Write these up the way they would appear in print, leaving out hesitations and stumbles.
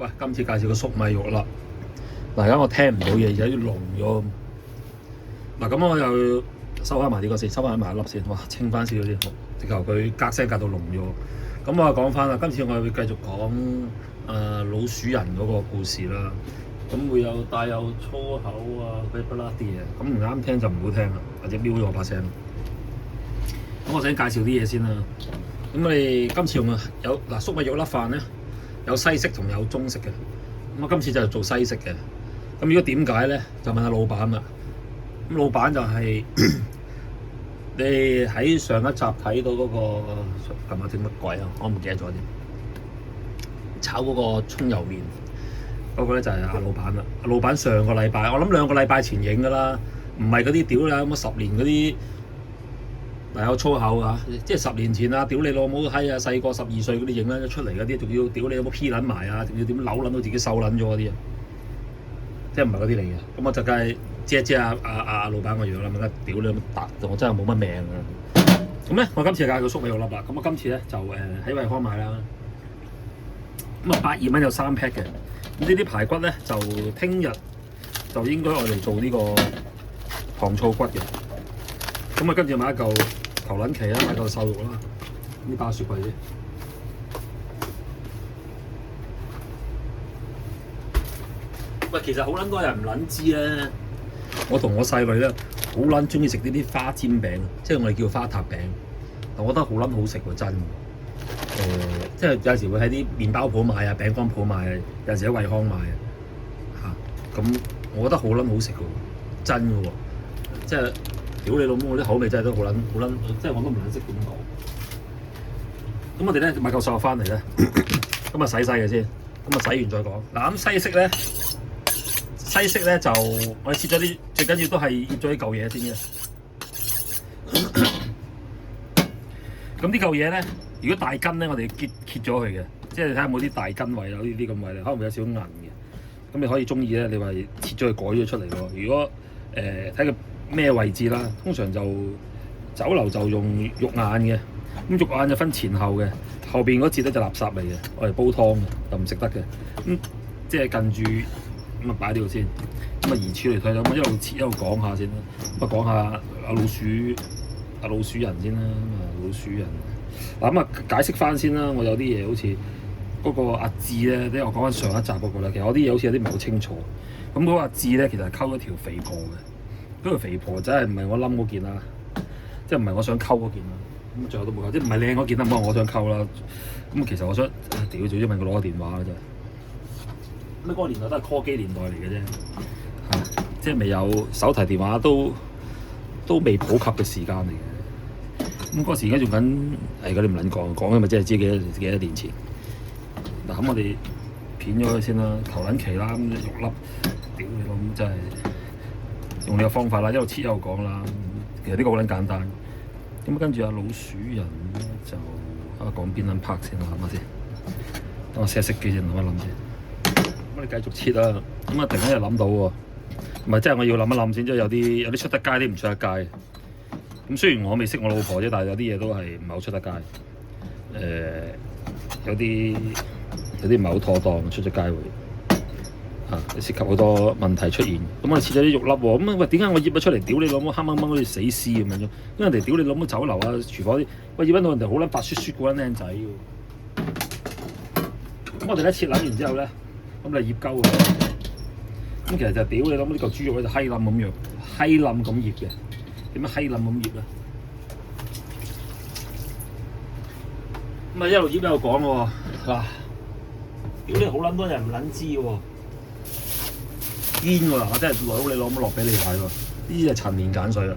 喂，今次介紹個粟米肉粒。嗱，而家我聽唔到嘢，而家要濃咗。嗱，咁我又收翻埋呢個先，收翻埋一粒先。哇，清翻少少先，直頭佢隔聲隔到濃咗。咁我又講翻啦，今次我會繼續講老鼠人嗰個故事啦。咁會有帶有粗口啊，嗰啲不拉啲嘢，咁唔啱聽就唔好聽啦，或者瞄咗我把聲。咁我想介紹啲嘢先啦。咁我哋今次用有粟米肉粒飯咧，有西式同有中式嘅。咁我今次就做西式嘅。咁如果點解咧，就問下老闆啦。咁老闆就係、你喺上一集睇到嗰、個琴日整乜鬼啊？我唔記得咗添。炒嗰個葱油麵嗰、個咧就係阿老闆啦。阿老闆上個禮拜，我諗2個禮拜前影㗎啦，唔係嗰啲屌啦咁10年嗰啲。嗱有粗口啊！即係10年前啊，屌你老母閪啊！細個12歲嗰啲影咧出嚟嗰啲，仲要屌你有冇 P 撚埋啊？仲要點扭撚到自己瘦撚咗嗰啲啊！即係唔係嗰啲嚟嘅。咁我就梗係遮一遮阿老闆個樣啦，咪梗屌你咁突到我真係冇乜命啊！咁咧，我今次介紹粟米肉粒啦。咁我今次咧就喺惠康買啦。咁啊82蚊有3 pack 嘅。咁呢啲排骨咧就聽日就應該我哋做呢個糖醋骨嘅。咁啊跟住買一嚿頭撚旗啦，買嚿瘦肉啦，呢包雪櫃啫。喂，其實好撚多人唔撚知咧，我同我細女咧好撚中意食呢啲花煎餅，即係我哋叫花塔餅。我覺得好撚好食喎，真。即係有時會喺啲麵包鋪買啊、餅乾鋪買啊，有時喺惠康買啊。咁我覺得好撚好食嘅喎，真嘅喎，即係。屌你老母！我啲口味真係都好撚，即係我都唔撚識點講。咁我哋咧買嚿瘦肉翻嚟咧，咁啊洗嘅先，咁啊洗完再講。嗱咁西式咧就我哋切咗啲，最緊要都係醃咗啲嚿嘢先嘅。咁呢嚿嘢咧，如果大根咧，我哋揭咗佢嘅，即係睇下有冇啲大根位，有呢啲咁位咧，可能會有少少韌嘅。咁你可以中意咧，你話切咗佢改咗出嚟喎。如果睇佢咩位置啦？通常就酒樓就用肉眼嘅，咁肉眼就分前後嘅，後邊嗰節咧就垃圾嚟嘅，我嚟煲湯嘅，就唔食得嘅。咁即係近住咁啊擺呢度先，咁啊移處嚟睇啦，咁一路切一路講下先啦。咁啊講下阿老鼠人先啦，老鼠人。嗱咁啊解釋翻先啦，我有啲嘢好似嗰個阿志咧，即係我講緊上一集嗰個咧，其實我啲嘢好似有啲唔係好清楚。咁嗰個阿志咧，其實係溝咗條肥婆嘅。嗰條肥婆真係唔係我冧嗰件啦，即係唔係我想溝嗰件啦。咁最後都冇溝，即係唔係靚嗰件啦，不過我想溝啦。咁其實我想屌，最終問佢攞個電話啦真係。咁嗰個年代都係 call 機年代嚟嘅啫，即係未有手提電話都未普及嘅時間嚟嘅。咁嗰時而家仲緊嗰啲唔撚講咪即係知幾多年前。嗱咁我哋片咗佢先啦，頭撚旗啦，咁肉粒，屌你老母真係〜用呢個方法啦，一路切一路講啦。其實呢個好撚簡單。咁跟住阿老鼠人咧就講邊撚 part 先啦，諗下先。等我熄機先，諗一諗先。咁我哋繼續切啦。咁啊，突然間又諗到喎，唔係即係我要諗一諗先，即係有啲出得街，啲唔出得街。咁雖然我未識我老婆啫，但係有啲嘢都係唔係好出得街。有啲唔係好妥當，出咗街會。涉及好多問題出現，咁我哋切咗啲肉粒喎，咁喂點解我醃咗出嚟？屌你老母黑掹掹好似死屍咁樣，因為人哋屌你老母酒樓啊、廚房啲，喂醃翻到人哋好撚白雪雪嗰撚靚仔喎。咁我哋咧切撚完之後咧，咁就醃鳩佢。咁其實就屌你老母呢嚿豬肉咧就閪冧咁樣，閪冧咁醃嘅。點樣閪冧咁醃咧？咁啊一路醃一路講喎，嗱，屌你好撚多人唔撚知喎。堅喎，我真係攞你攞乜落俾你睇喎！呢啲就陳年鹼水啦。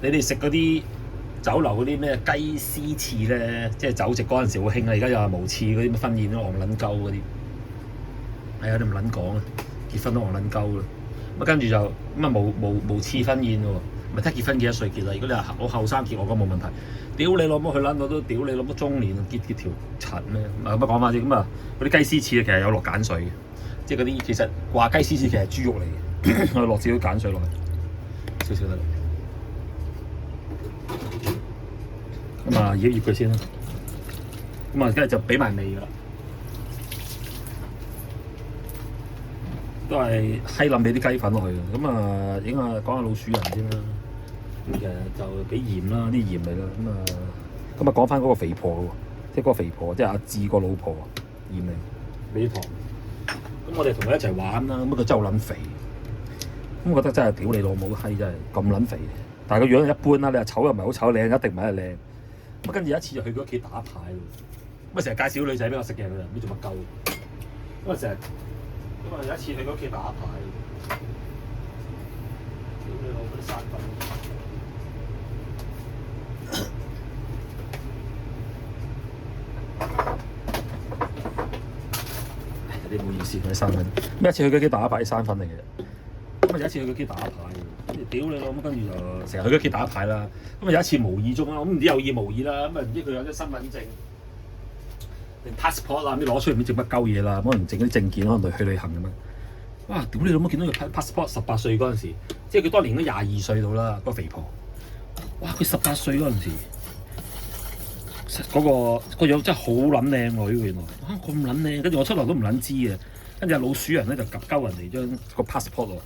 你哋食嗰啲酒樓嗰啲咩雞絲翅咧，即係酒席嗰陣時好興啊！而家又話無翅嗰啲乜婚宴都戇撚鳩嗰啲，係啊，你唔撚講啊！結婚都戇撚鳩啦。咁跟住就咁啊無翅婚宴喎，咪睇結婚幾多歲結啦？如果你話我後生結，我覺得冇問題。屌你老母去撚到都屌你老母中年結條塵咩？咁講翻先咁啊，嗰啲雞絲翅其實有落鹼水嘅。即係嗰啲其實話雞絲翅其實係豬肉嚟嘅，我哋落少少鹼水落去，少少得啦。咁啊，醃佢先啦。咁啊，跟住就俾埋味啦。都係閪冧俾啲雞粉落去嘅。咁啊，應該講下老鼠人先啦。咁其實就俾鹽啦，啲鹽嚟啦。咁啊講翻嗰個肥婆喎，即係嗰個肥婆，即係阿志個老婆鹽嚟，俾啲糖。咁我哋同佢一齊玩啦，咁佢真係好撚肥。咁我覺得真係屌你老母閪，真係咁撚肥。但係個樣一般啦，你話醜又唔係好醜，靚一定唔係靚。咁跟住有一次就去佢屋企打牌喎，咁啊成日介紹女仔俾我識嘅，佢又唔知做乜鳩。咁啊成日，咁啊有一次去佢屋企打牌，屌你老母啲生粉！有啲唔好意思，啲生粉。咁一次去佢屋企打牌，生粉嚟嘅。咁啊有一次去佢屋企打牌。屌你老母，跟住就成日去佢屋企打牌啦。咁啊有一次無意中啦，咁唔知有意無意啦，咁啊唔知佢有啲身份證定 passport 啦，唔知攞出嚟唔知整乜鳩嘢啦，可能整啲證件，可能去旅行咁啊。哇！屌你老母，見到佢 passport 18歲嗰陣時，即係佢當年都22歲到啦，嗰個肥婆。哇！佢18歲嗰陣時，嗰個樣真係好撚靚女喎，原來啊咁撚靚，跟住我出嚟都唔撚知嘅，跟住老鼠人咧就夾鳩人哋張個 passport 喎。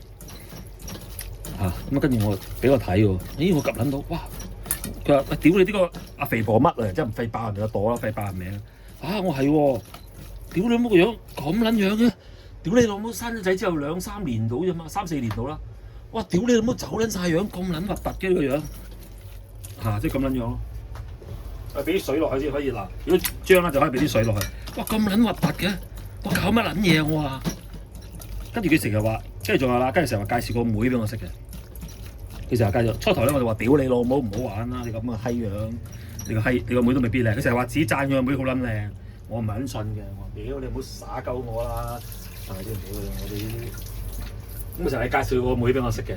咁跟住我俾我睇喎，咦我及撚到，哇！佢話：屌你呢個阿肥婆乜啊？真係唔費爆人哋個朵啦，費爆人名啊！我係喎，屌你老母個樣咁撚樣嘅，屌你老母生咗仔之後2、3年到啫嘛，3、4年到啦，哇！屌你老母走撚晒樣，咁撚核突嘅呢個樣，即係咁撚樣咯。俾啲水落去先可以嗱，如果漿咧就可以俾啲水落去。哇！咁撚核突嘅，我搞乜撚嘢啊我話。跟住佢成日話，跟住仲有啦，跟住成日話介紹個妹俾我識嘅。佢成日介紹，初頭咧我就話：屌你老母唔好玩啦！你咁嘅閪樣，你個妹都未必靚。佢成日話只讚佢個妹好撚靚，我唔係撚信嘅。我話：屌你唔好耍鳩我啦，係咪先？屌我哋呢啲。咁佢成日介紹個妹俾我識嘅。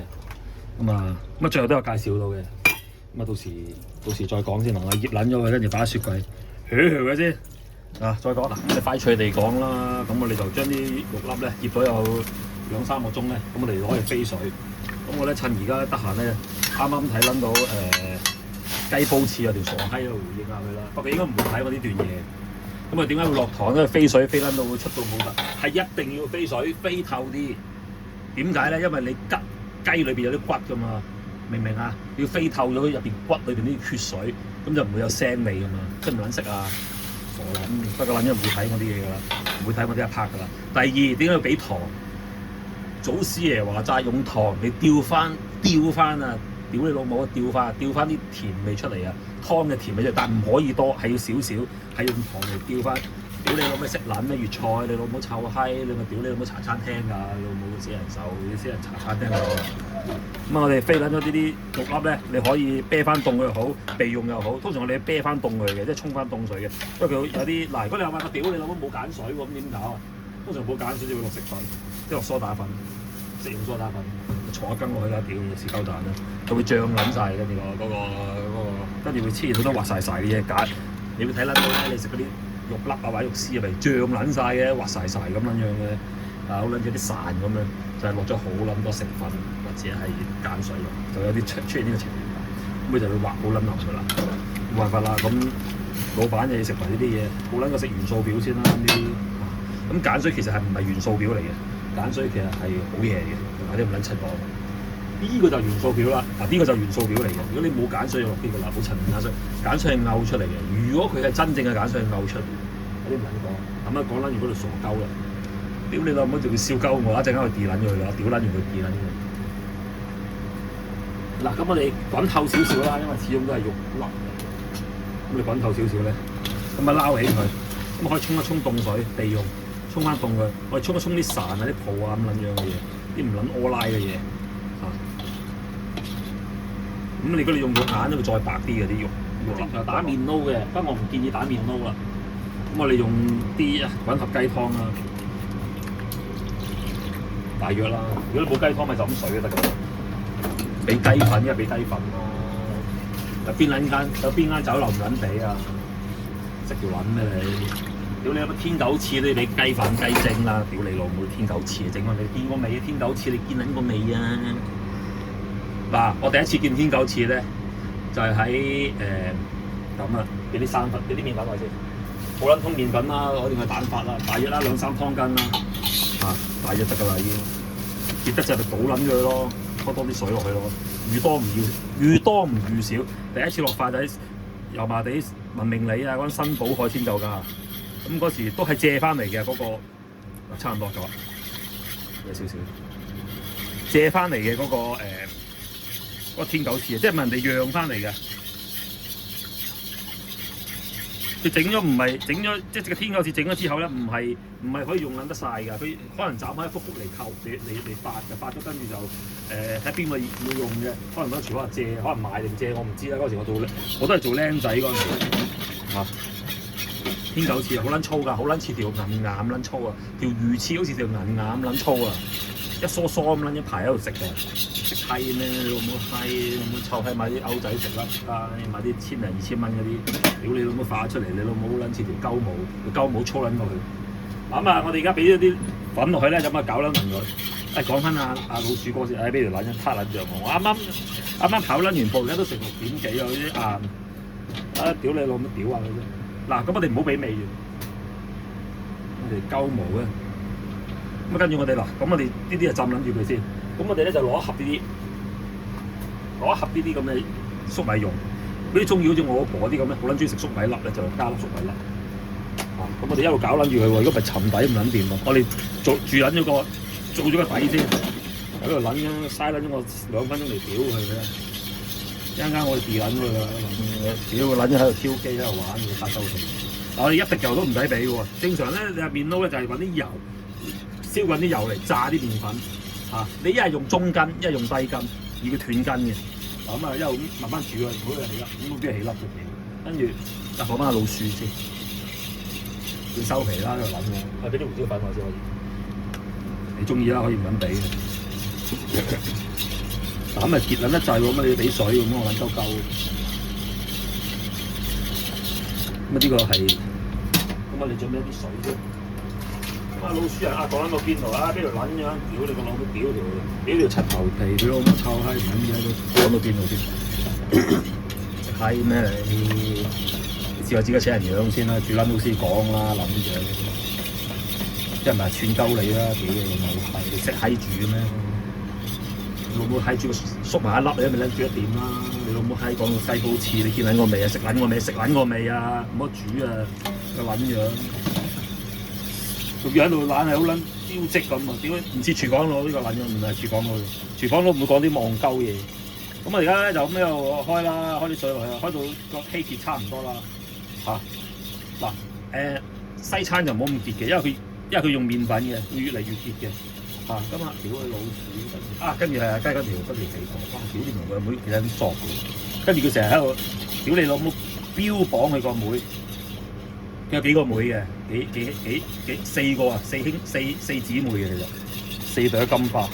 咁啊最後都有介紹到嘅。咁啊到時再講先啦。我醃撚咗佢，跟住擺喺雪櫃，佢先。再講嗱，我哋快脆地講啦。咁我哋就將啲肉粒咧醃咗有2、3個鐘咧，咁我哋攞去飛水。咁我咧趁而家得閒咧，啱啱睇撚到雞煲翅有條傻閪喺度回應下佢啦。不過應該唔會睇我呢段嘢。咁啊點解會落糖咧？飛水飛撚到會出到冇得，係一定要飛水飛透啲。點解咧？因為你雞裏邊有啲骨噶嘛，明唔明啊？要飛透咗入邊骨裏邊啲血水，咁就唔會有腥味噶嘛。即係唔撚食啊！傻撚，不過撚咗唔會睇我啲嘢噶啦，唔會睇我啲一拍噶啦。第二點解要俾糖？祖師爺話齋用糖你吊翻啊！屌你老母啊！吊翻啲甜味出嚟啊！湯嘅甜味啫，但唔可以多，係要少少，係用糖嚟吊翻。屌你老母食撚咩粵菜？你老母臭閪！你咪屌你老母茶餐廳㗎！你老母死人手，你死人茶餐廳㗎！咁我哋飛撚咗呢啲肉粒咧，你可以啤翻凍佢好，備用又好。通常我哋啤翻凍佢嘅，即係沖翻凍水嘅。因為佢有啲嗱，如果你話我屌你老母冇鹼水喎，咁點搞啊？通常冇鹼水就會落食粉，即係落梳打粉。食用梳打粉，坐一羹落去啦，屌屎鳩蛋啦，佢會脹撚晒跟住跟住會黐到都滑晒啲嘢假。你會睇撚到咧，你食嗰啲肉粒啊或者肉絲啊，咪脹撚晒嘅，滑晒咁撚樣嘅，好撚似啲潺咁樣，就係落咗好撚多成分或者係鹼水咯，就有啲出現呢個情況，咁佢就會滑好撚腍噶啦，冇辦法啦，咁老闆就要食埋呢啲嘢，好撚過食元素表先啦呢啲，咁鹼水其實係唔係元素表嚟嘅？鹼水其實係好嘢嘅，或者唔撚柒講。呢個就元素表啦，呢個就元素表嚟嘅。如果你冇鹼水就落邊個啦，冇陳鹼水。鹼水係漚出嚟嘅。如果佢係真正嘅鹼水係漚出嚟，有啲唔撚講。咁啊講撚完嗰度傻鳩啦，屌你老母仲要笑鳩我，一陣間去 delete 撚咗佢啦，屌撚完佢 delete 撚咗佢。嗱，咁我哋滾透少少啦，因為始終都係肉粒嚟嘅。咁你滾透少少咧，咁啊撈起佢，咁可以沖一沖凍水備用。沖翻凍佢，我哋沖一沖啲潺啊、啲泡啊咁撚樣嘅嘢，啲唔撚柯拉嘅嘢嚇。咁如果你用個鹼咧，會再白啲嘅啲肉。打麵撈嘅，不過我唔建議打麵撈啦。咁我哋用啲滾合雞湯啦，大約啦。如果你冇雞湯，咪就咁水就得㗎。俾雞粉，因為俾雞粉咯。有邊間酒樓唔撚俾啊？食條撚咩你？屌你有乜天九翅你俾雞粉雞精啦！屌你老母天九翅整翻你見過未？天九翅你見撚過未啊？嗱，我第一次見天九翅咧，就係喺咁啊，俾啲生粉，俾啲麵粉我先，好撚通麵粉啦，攞啲佢蛋白啦，大約啦2、3湯羹啦，大隻得㗎啦已經，結得就倒撚咗佢咯，拖多啲水落去咯，預多唔預少。第一次落快仔油麻地文明里啊嗰間新寶海鮮酒家，咁嗰時都係借翻嚟嘅嗰個，差唔多咗，有少少借翻嚟嘅嗰個嗰個天狗翅啊，即係問人哋讓翻嚟嘅。佢整咗唔係整咗，即係個天狗翅整咗之後咧，唔係可以用撚得晒㗎。佢可能斬開一幅幅嚟扣，嚟發嘅，發咗跟住就睇邊個要用嘅。可能嗰時可能借，可能買定借，我唔知啦。嗰時我都係做僆仔嗰陣時嚇。天狗翅好撚粗㗎，好撚似條銀牙咁撚粗啊！條魚翅好似條銀牙咁撚粗啊！一梳梳咁撚一排喺度食嘅，食閪咩？你老母閪，老母臭閪買啲歐仔食啦！買啲1000零2000蚊嗰啲，屌你老母化出嚟，你老母撚似條鳩毛，條鳩毛粗撚過去。咁啊，我哋而家俾咗啲粉落去咧，咁啊搞撚勻佢。講翻阿老鼠哥先，俾條撚一撻撚著我。啱啱跑撚完步，而家都成6點幾啊！嗰啲屌你老母屌啊！佢啫。嗱，咁我哋唔好俾味嘅，我哋鳩毛嘅。咁跟住我哋嗱，咁我哋呢啲就浸撚住佢先。咁我哋咧就攞一盒呢啲咁嘅粟米蓉。嗰啲中意好似我老婆啲咁咧，好撚中意食粟米粒咧，就加粒粟米粒。咁我哋一路搞撚住佢喎，如果唔係沉底唔撚掂喎。我哋做咗個底先，喺度撚咗嘥撚咗我2分鐘嚟屌佢嘅。一陣間我哋跌撚佢啦，屌個撚咗喺度挑機喺度玩，要發鳩氣。我哋一滴油都唔使俾喎。正常咧，你面撈咧就係揾啲油，燒滾啲油嚟炸啲麵粉。你一係用中筋，一係用低筋，而佢斷筋嘅。咁啊，一路慢慢煮佢，唔好佢起粒，咁邊係起粒嘅嘢。跟住就放翻下老鼠先，要收皮啦，喺度撚嘅。俾啲胡椒粉我先可以。你中意啦，可以唔撚俾嘅。咁咪結撚得滯喎，咁你要俾水咁我撚鳩鳩。咁呢個係，咁我哋準備一啲水啫。咁老鼠人講緊個邊度啊？邊度撚樣？屌你個老母！屌條柒頭皮！佢老母臭閪唔撚嘢都講到邊度先？食閪咩你？試下自己請人養先啦，煮撚老師講啦，撚樣。即係唔係串鳩你啦？屌你老母閪！你識閪煮咩？你老母閪煮個縮埋一粒，你都未撚煮得掂啦！你老母閪講到西高翅，你見撚過未啊？食撚過未？食撚過未啊？唔好煮啊！個撚樣，個樣喺度懶係好撚標積咁啊！點解唔似廚房佬呢個撚樣？唔係廚房佬，廚房佬唔會講啲望鳩嘢。咁我而家咧就咁又開啦，開啲水落去，開到個稀結差唔多啦。嗱西餐就唔好咁結嘅，因為佢用麵粉嘅，會越嚟越結嘅。咁啊，屌佢老鼠！跟住係雞嗰條肥婆，哇！屌你同佢妹其實有啲索嘅，跟住佢成日喺度屌你老母，標榜佢個妹，佢有幾個妹嘅，4個啊，四姊妹嘅其實，4朵金花。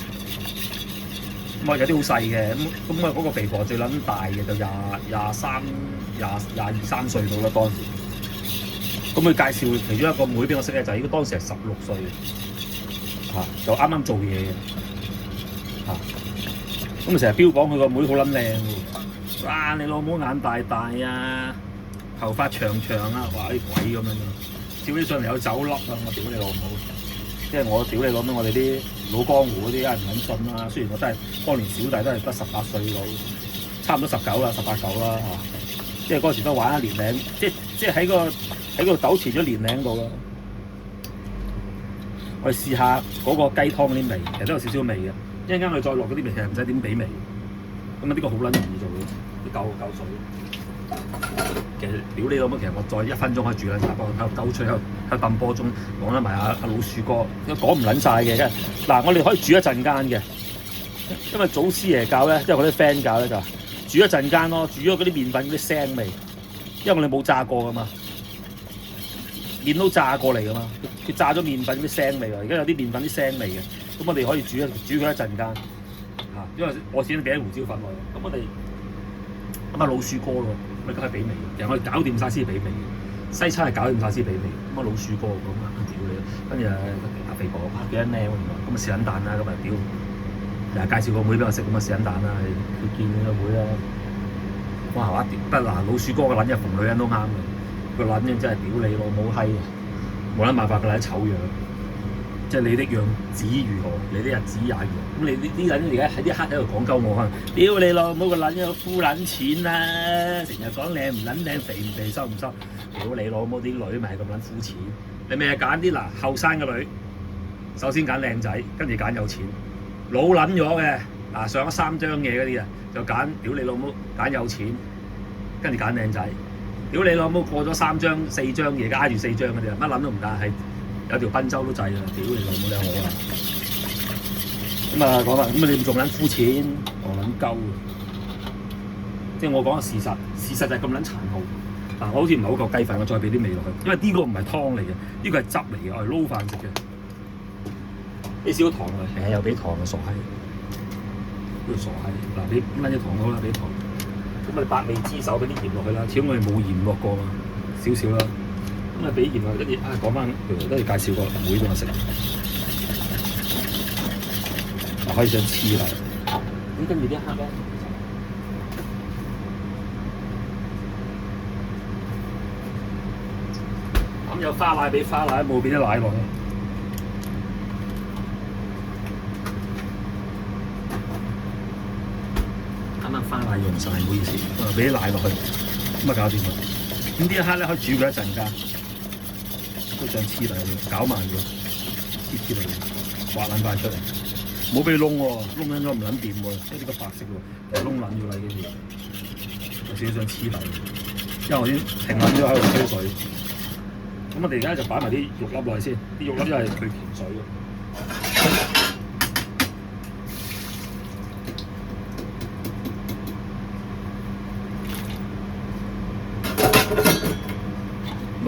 咁啊有啲好細嘅，咁啊嗰個肥婆最撚大嘅就22、23歲到啦當時。咁佢介紹其中一個妹俾我識咧，就係應該當時係16歲。就啱啱做嘢嘅，咁啊成日標榜佢個妹好撚靚喎，哇！你老母眼大大啊，頭髮長長啊，哇啲鬼咁樣樣，笑起上嚟有酒粒啊！我屌你老母，即係我屌你老母，我哋啲老江湖嗰啲梗係唔撚信啦。雖然我真係當年小弟都係得18歲到，差唔多19啦，18、9啦即係嗰時都玩一年齡，即係喺個糾纏咗年齡度啦。我哋試下嗰個雞湯嗰啲味，其實都有少少味嘅。一陣間我哋再落嗰啲味，其實唔使點俾味。咁啊，呢個好撚容易做嘅，啲夠水。其實屌你老母，其實我再1分鐘可以煮撚晒，幫我喺度鳩吹，喺度揼波鐘，講得埋阿老鼠哥，講唔撚晒嘅。嗱，我哋可以煮一陣間嘅，因為祖師爺教咧，即係我啲 friend 教咧就煮一陣間咯，煮咗嗰啲麵粉嗰啲腥味，因為我哋冇炸過噶嘛。麵都炸過嚟噶嘛，佢炸咗麵粉啲腥味啊！而家有啲麵粉啲腥味嘅，咁我哋可以煮佢一陣間因為我先俾啲胡椒粉落去，咁我哋咁老鼠哥咯，咪梗係俾味嘅。其實我哋搞掂晒先俾味嘅，西餐係搞掂晒先俾味。咁老鼠哥咁屌你，跟住阿肥婆幾撚靚喎，咁啊試撚蛋啦，咁啊屌，又係介紹個妹俾我食，咁啊試撚蛋啦，佢見個妹啦，哇話得嗱，老鼠哥個撚嘢逢女人都啱嘅。個撚樣真係屌你老母閪啊！冇撚辦法，佢係醜樣。即係你的樣子如何，你的日子也如何。咁你啲人而家喺啲黑喺度講鳩我可能，屌你老母個撚樣膚撚錢啦！成日講靚唔撚靚，肥唔肥，收唔收？屌你老母啲女咪係咁撚膚淺。你咪係揀啲嗱後生嘅女，首先揀靚仔，跟住揀有錢。老撚咗嘅嗱上咗3張嘢嗰啲啊，就揀屌你老母揀有錢，跟住揀靚仔。屌你老母過咗3張4張嘢，加住4張嗰啲啊，乜撚都唔揀係。有條賓州都制啦，屌你老母你好啊！咁啊講啦，咁啊你仲撚膚淺，我撚鳩，即係我講嘅事實，事實就係咁撚殘酷。嗱，我好似唔係好夠雞飯，我再俾啲味落去，因為呢個唔係湯嚟嘅，呢個係汁嚟嘅，我係撈飯食嘅。俾少糖啊，又俾糖啊，傻閪，呢個傻閪。嗱，俾撚隻糖好啦，俾糖。咁啊，百味之首俾啲鹽落去啦，始終我哋冇鹽落過嘛，少少啦。咁啊，俾鹽啊，跟住講翻，跟住介紹個妹俾我食，可以想黐啦。咁跟住啲黑咧，咁有花奶俾花奶，冇俾啲奶落去。啱啱花奶用晒，唔好意思，俾啲奶落去，咁啊搞掂啦。咁啲黑咧可以煮佢一陣間。都想黐嚟，搞慢咗，黐嚟，滑撚翻出嚟，冇俾窿喎，窿撚咗唔撚掂喎，因為呢個白色喎，窿撚咗啦已經，有少少想黐嚟，因為我已經停撚咗喺度吹水，咁我哋而家就擺埋啲肉粒落去先，啲肉粒因為佢甜水嘅。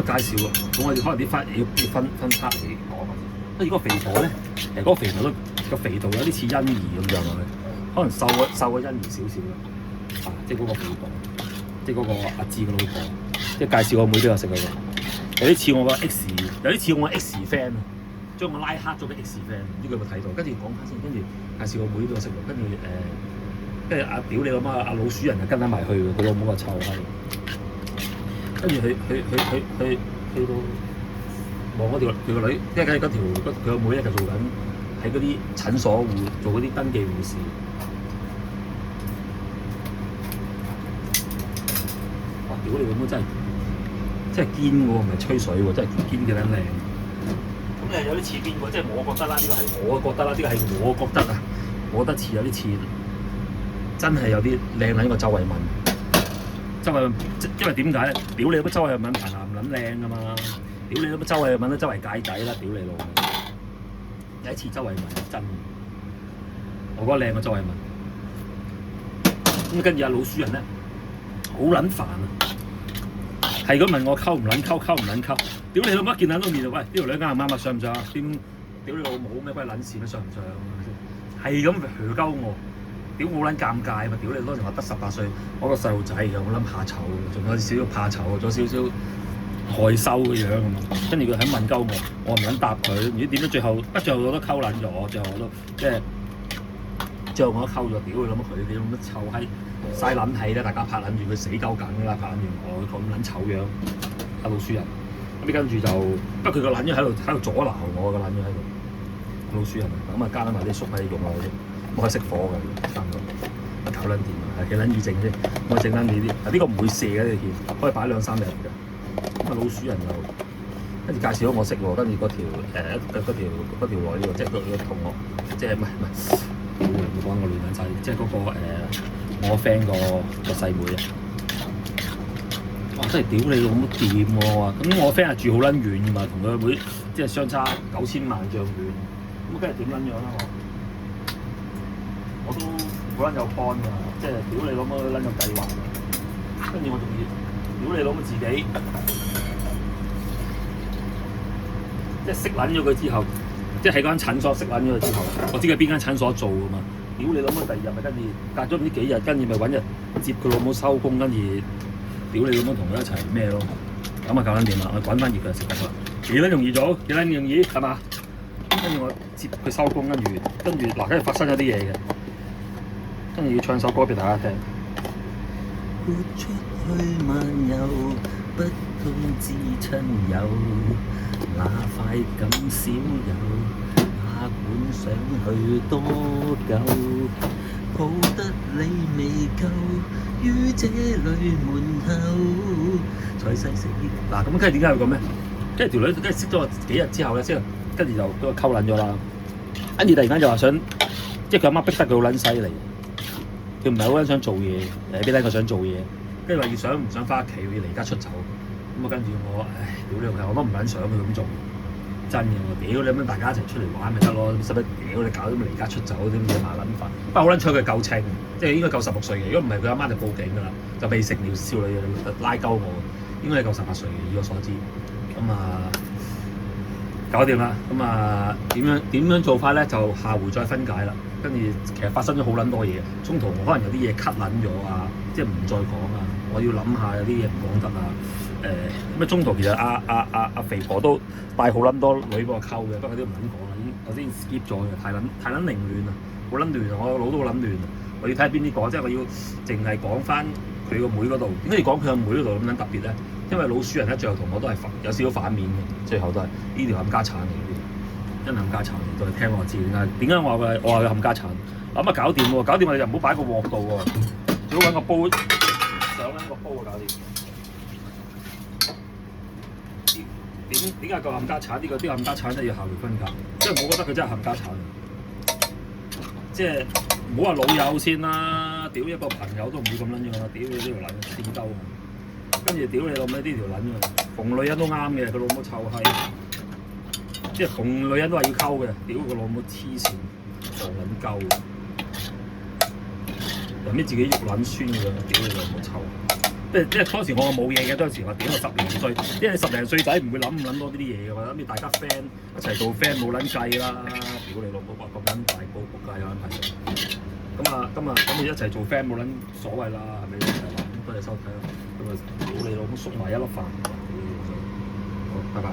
介紹喎，咁我哋可能啲要分 part 嚟講啊。不過如果肥婆咧，其實嗰個肥婆都個肥度有啲似欣宜咁樣啊，可能瘦過欣宜少少啦。即係嗰個肥婆，即係嗰個阿芝嘅老婆，即係介紹我妹俾我食嗰個，有啲似我個 X， 有啲似我 X fan 啊，將我拉黑咗嘅 X fan，唔知佢有冇睇到？跟住講翻先，跟住介紹我妹俾我食喎，跟住阿表你老媽阿老鼠人就跟緊埋去喎，佢老母話臭閪。跟住去到望嗰條佢個女，即係嗰條佢個妹咧就做緊喺嗰啲診所做嗰啲登記護士。哇！屌你老母真係堅喎，唔係吹水喎，真係堅嘅撚靚。咁誒有啲似邊個？即係我覺得啦，呢個係我覺得啦，呢個係我覺得啊，我覺得似有啲似，真係有啲靚撚過周慧敏。周慧敏，因為點解咧？屌你老母周慧敏排男唔撚靚噶嘛！屌你老母周慧敏都周圍解仔啦！屌你老母！有一次周慧敏真，我覺得靚過周慧敏。咁跟住阿老鼠人咧，好撚煩啊！係咁問我溝唔撚溝，溝唔撚溝？屌你老母一見撚到面就喂，呢條女啱唔啱啊？上唔上啊？點？屌你老母咩鬼撚事咩？上唔上？係咁佢鳩我。屌我撚尷尬嘛！屌你嗰陣話得18歲，我個細路仔嘅，我諗怕醜，仲有少少怕醜，仲有少少害羞嘅樣咁。跟住佢喺問鳩我唔撚答佢，唔知點解最後我都溝撚咗，最後我都即係最後我都溝咗。屌你諗乜佢？你諗乜臭閪嘥撚氣咧？大家拍撚住佢死鳩緊啦！拍撚完我咁撚醜樣，阿老鼠人。咁跟住就不過佢個撚樣喺度阻撓我，個撚樣喺度老鼠人。咁啊加埋啲粟米用落去。我係熄火嘅，差唔多搞撚掂啊！係幾撚易整啫？我整撚你啲，呢個唔會射嘅呢條芡，可以擺2-3日嘅。咁啊老鼠人又跟住介紹咗我識喎，跟住嗰條女喎，即係個同學，即係唔係？唔講我亂撚晒，即係嗰個我 friend 個細妹啊！哇！真係屌你老母掂喎！咁我 friend 係住好撚遠㗎嘛，同佢妹即係相差9000萬丈遠，咁梗係點撚樣啦我？我都好撚有 plan 㗎，即係屌你老母撚有計劃㗎，跟住我仲要屌你老母自己，即係識撚咗佢之後，即係喺嗰間診所識撚咗佢之後，我知佢邊間診所做㗎嘛，屌你老母第2日咪跟住隔咗唔知幾日，跟住咪揾日接佢老母收工，跟住屌你老母同佢一齊咩咯，咁啊搞撚掂啦，我滾翻熱佢就食得啦，幾撚容易做，幾撚容易係嘛？跟住我接佢收工，跟住嗱，跟住發生咗啲嘢嘅。跟住要唱首歌俾大家聽。豁出去漫遊，不通知親友，那塊咁少有，哪管想去多久，抱得你未夠，於這裏門口，才細食啲。嗱，咁跟住點解會咁咧？跟住條女跟住識咗我幾日之後咧，先跟住就俾我溝撚咗啦。跟住突然間就話想，即係佢阿媽逼得佢好撚犀利，佢唔係好撚想做嘢，逼得佢想做嘢，跟住話要想唔想翻屋企，要離家出走。咁啊跟住我，唉，屌你老味，我都唔撚想佢咁做，真嘅我屌你咁大家一齊出嚟玩咪得咯，使乜屌你搞啲咁離家出走啲咁嘢麻撚煩。不過好撚彩佢夠稱，即係應該夠16歲嘅，如果唔係佢阿媽就報警㗎啦，就未成年少女拉鳩我，應該係夠18歲嘅，以我所知。咁啊，搞掂啦。咁啊，點樣做法咧？就下回再分解啦。跟住其實發生咗好撚多嘢，中途我可能有啲嘢 cut 撚咗啊，即係唔再講啊。我要諗下有啲嘢唔講得啊。咁中途其實阿肥婆都帶好撚多女幫我溝嘅，不過啲唔撚講啦，我先 skip 咗嘅，太撚凌亂啊，好撚亂啊，我個腦都好撚亂啊。我要睇下邊啲講，即係我要淨係講翻佢個妹嗰度。點解要講佢個妹嗰度咁撚特別咧？因為老鼠人咧最後同我都係有少少反面嘅，最後都係呢條冚家產嚟嘅，真係冚家產嚟。到你聽我知點解我話佢冚家產。咁啊搞掂喎，搞掂我哋就唔好擺個鑊度喎，最好揾個煲上緊個煲啊搞掂。點解個冚家產？呢個冚家產真係要下回分解，因為我覺得佢真係冚家產。即係唔好話老友先啦，屌一個朋友都唔會咁撚樣啦，屌你呢條撚癲鳩。跟住屌你老味呢條撚啊！逢女人都啱嘅，佢老母臭閪，即係逢女人都係要溝嘅，屌個老母黐線，狂撚鳩，人哋自己肉撚酸嘅，屌你老母臭！即係當時我冇嘢嘅，當時我屌我10零歲，因為10零歲仔唔會諗多呢啲嘢嘅，我諗住大家 friend 一齊做 friend 冇撚計啦，屌你老母話咁撚大煲仆街有撚係咁你一齊做 friend 冇撚所謂啦，係咪？咁多謝收睇啦。咁啊，屌你老母縮埋一粒飯，好，拜拜。